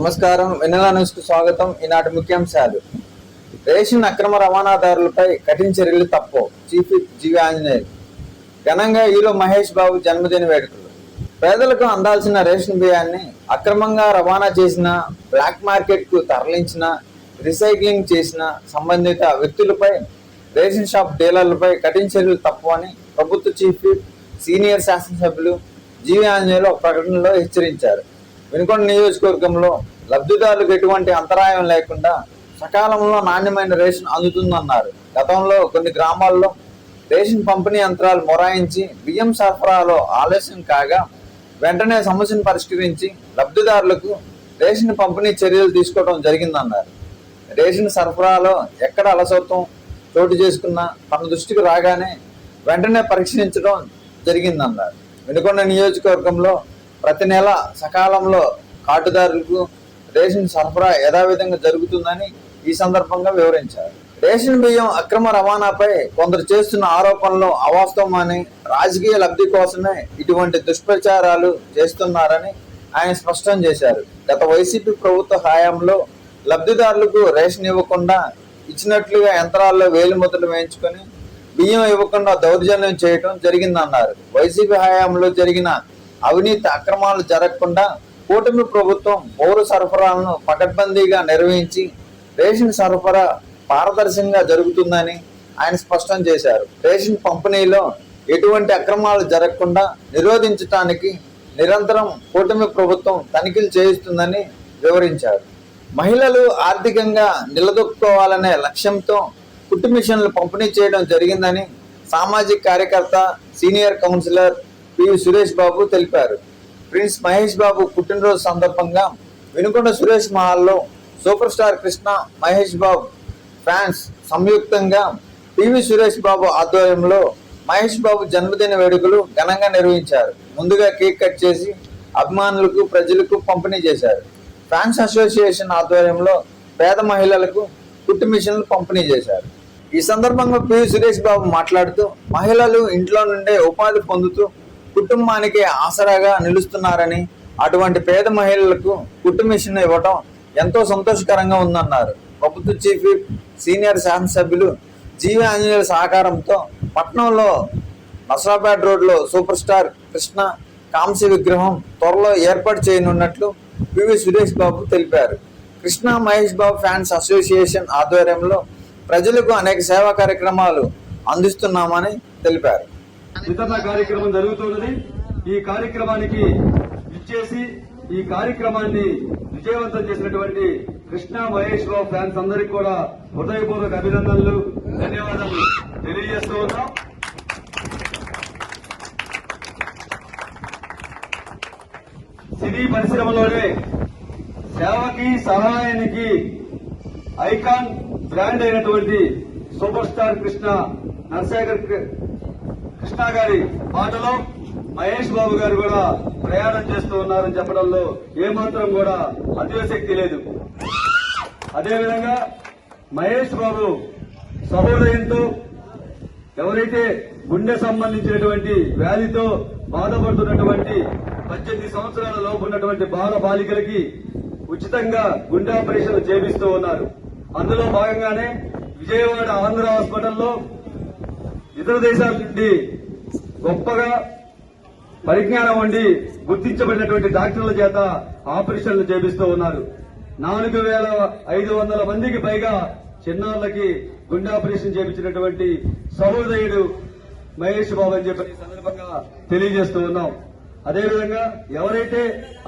నమస్కారం. వెన్నెల న్యూస్ కు స్వాగతం. ఈనాటి ముఖ్యాంశాలు. రేషన్ అక్రమ రవాణాదారులపై కఠిన చర్యలు తప్పవు. చీఫ్ విప్ జీవి ఆంజనేయులు. ఘనంగా హీరో మహేష్ బాబు జన్మదిన వేడుకలు. పేదలకు అందాల్సిన రేషన్ బియ్యాన్ని అక్రమంగా రవాణా చేసిన, బ్లాక్ మార్కెట్ కు తరలించిన, రీసైక్లింగ్ చేసిన సంబంధిత వ్యక్తులపై, రేషన్ షాప్ డీలర్లపై కఠిన చర్యలు తప్పవని ప్రభుత్వ చీఫ్ విప్ సీనియర్ శాసనసభ్యులు జీవి ఆంజనేయులు ఒక ప్రకటనలో హెచ్చరించారు. వినుకొండ నియోజకవర్గంలో లబ్ధిదారులకు ఎటువంటి అంతరాయం లేకుండా సకాలంలో నాణ్యమైన రేషన్ అందుతుందన్నారు. గతంలో కొన్ని గ్రామాల్లో రేషన్ పంపిణీ యంత్రాలు మొరాయించి బియ్యం సరఫరాలో ఆలస్యం కాగా వెంటనే సమస్యను పరిష్కరించి లబ్ధిదారులకు రేషన్ పంపిణీ చర్యలు తీసుకోవడం జరిగిందన్నారు. రేషన్ సరఫరాలో ఎక్కడ అలసత్వం చోటు చేసుకున్నా తన దృష్టికి రాగానే వెంటనే పరీక్షించడం జరిగిందన్నారు. వినుకొండ నియోజకవర్గంలో ప్రతి నెల సకాలంలో కార్డుదారులకు రేషన్ సరఫరా యథావిధంగా జరుగుతుందని ఈ సందర్భంగా వివరించారు. రేషన్ బియ్యం అక్రమ రవాణాపై కొందరు చేస్తున్న ఆరోపణలు అవాస్తవమని, రాజకీయ లబ్ధి కోసమే ఇటువంటి దుష్ప్రచారాలు చేస్తున్నారని ఆయన స్పష్టం చేశారు. గత వైసీపీ ప్రభుత్వ హయాంలో లబ్ధిదారులకు రేషన్ ఇవ్వకుండా ఇచ్చినట్లుగా యంత్రాల్లో వేలిముద్రలు వేయించుకొని బియ్యం ఇవ్వకుండా దౌర్జన్యం చేయడం జరిగిందన్నారు. వైసీపీ హయాంలో జరిగిన అవినీతి అక్రమాలు జరగకుండా కూటమి ప్రభుత్వం పౌర సరఫరాలను పకడ్బందీగా నిర్వహించి రేషన్ సరఫరా పారదర్శకంగా జరుగుతుందని ఆయన స్పష్టం చేశారు. రేషన్ పంపిణీలో ఎటువంటి అక్రమాలు జరగకుండా నిరోధించడానికి నిరంతరం కూటమి ప్రభుత్వం తనిఖీలు చేయిస్తుందని వివరించారు. మహిళలు ఆర్థికంగా నిలదొక్కుకోవాలనే లక్ష్యంతో కుట్టు మిషన్లు పంపిణీ చేయడం జరిగిందని సామాజిక కార్యకర్త, senior councillor PV Suresh Babu తెలిపారు. ప్రిన్స్ మహేష్ బాబు పుట్టినరోజు సందర్భంగా వినుకొండ సురేష్ మహల్లో super star Krishna, Mahesh Babu fans సంయుక్తంగా పివి సురేష్ బాబు ఆధ్వర్యంలో మహేష్ బాబు జన్మదిన వేడుకలు ఘనంగా నిర్వహించారు. ముందుగా కేక్ కట్ చేసి అభిమానులకు, ప్రజలకు పంపిణీ చేశారు. ఫ్యాన్స్ అసోసియేషన్ ఆధ్వర్యంలో పేద మహిళలకు కుట్టు మిషన్లు పంపిణీ చేశారు. ఈ సందర్భంగా పివి సురేష్ బాబు మాట్లాడుతూ, మహిళలు ఇంట్లో నుండే ఉపాధి పొందుతూ కుటుంబానికి ఆసరాగా నిలుస్తున్నారని, అటువంటి పేద మహిళలకు కుట్టు మిషన్ ఇవ్వడం ఎంతో సంతోషకరంగా ఉందన్నారు. ప్రభుత్వ చీఫ్ విప్ సీనియర్ శాసనసభ్యులు జీవి ఆంజనేయుల సహకారంతో పట్నంలో నసరాపేట రోడ్లో సూపర్ స్టార్ కృష్ణ కాంస్య విగ్రహం త్వరలో ఏర్పాటు చేయనున్నట్లు పివి సురేష్ బాబు తెలిపారు. కృష్ణ మహేష్ బాబు ఫ్యాన్స్ అసోసియేషన్ ఆధ్వర్యంలో ప్రజలకు అనేక సేవా కార్యక్రమాలు అందిస్తున్నామని తెలిపారు. వితరణ కార్యక్రమం జరుగుతున్నది. ఈ కార్యక్రమానికి ఇచ్చేసి ఈ కార్యక్రమాన్ని విజయవంతం చేసినటువంటి కృష్ణ మహేష్ బాబు ఫ్యాన్స్ అందరికీ కూడా హృదయపూర్వక అభినందనలు, ధన్యవాదాలు తెలియజేస్తూ ఉన్నాం. సినీ పరిశ్రమలోనే సేవకి, సహాయానికి ఐకాన్ బ్రాండ్ అయినటువంటి సూపర్ స్టార్ కృష్ణ, నరశేఖర్ కృష్ణ గారి మాటలో మహేష్ బాబు గారు కూడా ప్రయాణం చేస్తూ ఉన్నారని చెప్పడంలో ఏమాత్రం కూడా అతిశక్తి లేదు. అదేవిధంగా మహేష్ బాబు సహోదయంతో ఎవరైతే గుండె సంబంధించినటువంటి వ్యాధితో బాధపడుతున్నటువంటి 18 సంవత్సరాల లోపు ఉన్నటువంటి బాల బాలికలకి ఉచితంగా గుండె ఆపరేషన్లు చేపిస్తూ ఉన్నారు. అందులో భాగంగానే విజయవాడ ఆంధ్ర హాస్పిటల్లో ఇతర దేశాల నుండి గొప్పగా పరిజ్ఞానం ఉండి గుర్తించబడినటువంటి డాక్టర్ల చేత ఆపరేషన్లు చేపిస్తూ ఉన్నారు. 4,500 మందికి పైగా చిన్నారులకి గుండె ఆపరేషన్ చేపించినటువంటి సహోదయుడు మహేష్ బాబు అని చెప్పి సందర్భంగా తెలియజేస్తూ ఉన్నాం. అదేవిధంగా ఎవరైతే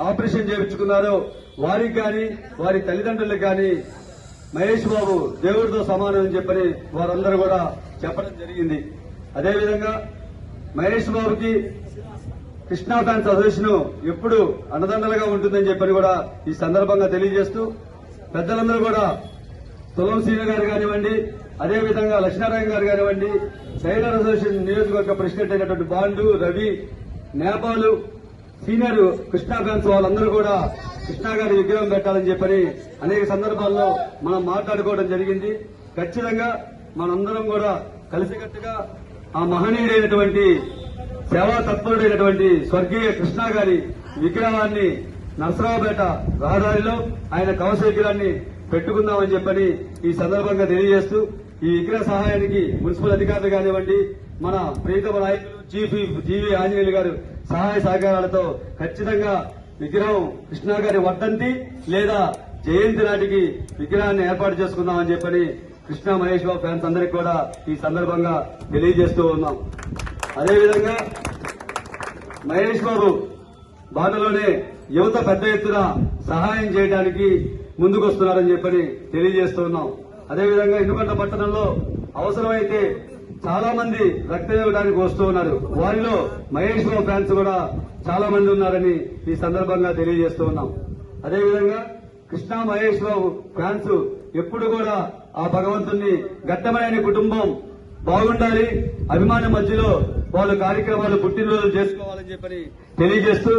ఆపరేషన్ చేయించుకున్నారో వారికి కానీ, వారి తల్లిదండ్రులకు కానీ మహేష్ బాబు దేవుడితో సమానం అని చెప్పని వారందరూ కూడా చెప్పడం జరిగింది. అదేవిధంగా మహేష్ బాబుకి కృష్ణా ఫ్యాన్స్ అసోసియేషన్ ఎప్పుడు అండదండలుగా ఉంటుందని చెప్పని కూడా ఈ సందర్భంగా తెలియజేస్తూ, పెద్దలందరూ కూడా తులం శ్రీను గారు కానివ్వండి, అదేవిధంగా లక్ష్మీనారాయణ గారు కానివ్వండి, సైలర్ అసోసియేషన్ నియోజకవర్గ ప్రెసిడెంట్ అయినటువంటి bond, Ravi, Nepal, senior Krishna fans వాళ్ళందరూ కూడా కృష్ణా గారి విగ్రహం పెట్టాలని చెప్పని అనేక సందర్భాల్లో మనం మాట్లాడుకోవడం జరిగింది. ఖచ్చితంగా మనందరం కూడా కలిసికట్టుగా ఆ మహనీయుడైనటువంటి సేవా తత్పరుడైనటువంటి స్వర్గీయ కృష్ణ గారి విగ్రహాన్ని నర్సరావుపేట రహదారిలో ఆయన కవచ విగ్రహాన్ని పెట్టుకుందామని చెప్పని ఈ సందర్భంగా తెలియజేస్తూ ఈ విగ్రహ సహాయానికి మున్సిపల్ అధికారులు కానివ్వండి, మన ప్రీతమ నాయకులు చీఫ్ జీవీ ఆంజనేయులు గారు సహాయ సహకారాలతో ఖచ్చితంగా విగ్రహం కృష్ణా గారి వర్ధంతి లేదా జయంతి నాటికి విగ్రహాన్ని ఏర్పాటు చేసుకుందామని చెప్పని కృష్ణా మహేష్ బాబు ఫ్యాన్స్ అందరికీ కూడా ఈ సందర్భంగా తెలియజేస్తూ ఉన్నాం. అదేవిధంగా మహేష్ బాబు బాటలోనే యువత పెద్ద ఎత్తున సహాయం చేయడానికి ముందుకొస్తున్నారని చెప్పని తెలియజేస్తూ ఉన్నాం. అదేవిధంగా ఇనుకొండ పట్టణంలో అవసరమైతే చాలా మంది రక్తం ఇవ్వడానికి వస్తూ ఉన్నారు. వారిలో మహేష్ బాబు ఫ్యాన్స్ కూడా చాలా మంది ఉన్నారని ఈ సందర్భంగా తెలియజేస్తూ ఉన్నాం. అదేవిధంగా కృష్ణా మహేష్ బాబు ఫ్యాన్స్ ఎప్పుడు కూడా ఆ భగవంతుని ఘట్టమైన కుటుంబం బాగుండాలి, అభిమానం మధ్యలో వాళ్ళు కార్యక్రమాలు పుట్టినరోజులు చేసుకోవాలని చెప్పని తెలియజేస్తూ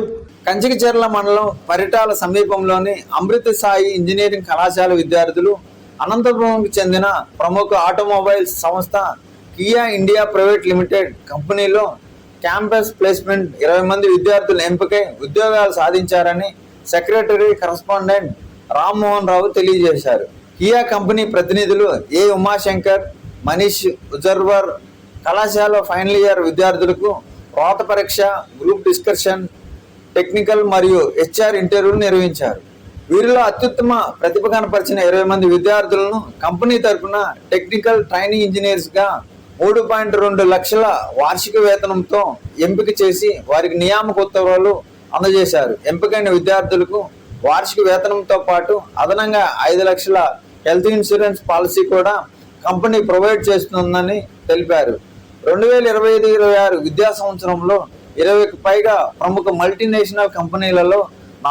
కంచికచర్ల మండలం పరిటాల సమీపంలోని అమృత సాయి ఇంజనీరింగ్ కళాశాల విద్యార్థులు అనంతపురంకు చెందిన ప్రముఖ ఆటోమొబైల్స్ సంస్థ కియా ఇండియా ప్రైవేట్ లిమిటెడ్ కంపెనీలో క్యాంపస్ ప్లేస్మెంట్ 20 మంది విద్యార్థులు ఎంపికై ఉద్యోగాలు సాధించారని సెక్రటరీ కరస్పాండెంట్ రామ్మోహన్ రావు తెలియజేశారు. కియా కంపెనీ ప్రతినిధులు ఏ ఉమాశంకర్, మనీష్ ఉజర్వర్ కళాశాల ఫైనల్ ఇయర్ విద్యార్థులకు రాత పరీక్ష, గ్రూప్ డిస్కషన్, టెక్నికల్ మరియు హెచ్ఆర్ ఇంటర్వ్యూలు నిర్వహించారు. వీరిలో అత్యుత్తమ ప్రతిభ కనపరిచిన 20 మంది విద్యార్థులను కంపెనీ తరఫున టెక్నికల్ ట్రైనింగ్ ఇంజనీర్స్ గా 3.2 లక్షల వార్షిక వేతనంతో ఎంపిక చేసి వారికి నియామక ఉత్తర్వులు అందజేశారు. ఎంపికైన విద్యార్థులకు వార్షిక వేతనంతో పాటు అదనంగా 5 లక్షల హెల్త్ ఇన్సూరెన్స్ పాలసీ కూడా కంపెనీ ప్రొవైడ్ చేస్తుందని తెలిపారు. 2025-26 విద్యా సంవత్సరంలో 20కి పైగా ప్రముఖ మల్టీనేషనల్ కంపెనీలలో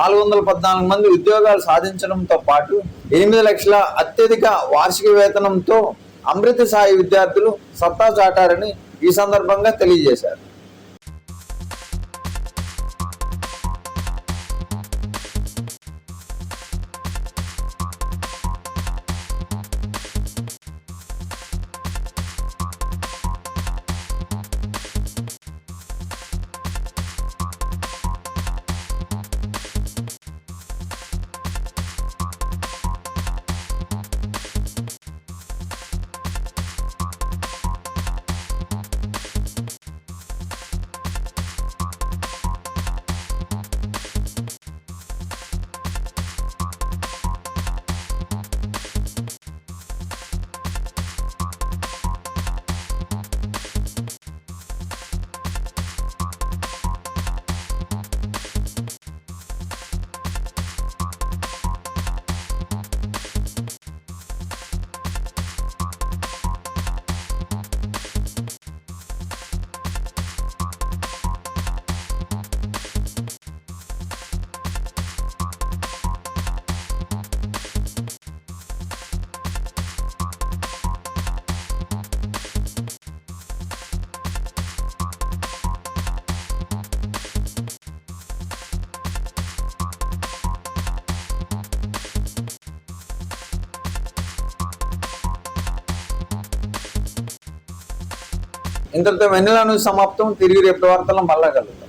414 మంది ఉద్యోగాలు సాధించడంతో పాటు 8 లక్షల అత్యధిక వార్షిక వేతనంతో అమృత సాయి విద్యార్థులు సత్తా చాటారని ఈ సందర్భంగా తెలియజేశారు. ఇంతటితో వెన్నెల న్యూస్ సమాప్తం. తిరిగి రేపు వార్తల్లో మళ్ళా కలుద్దాం.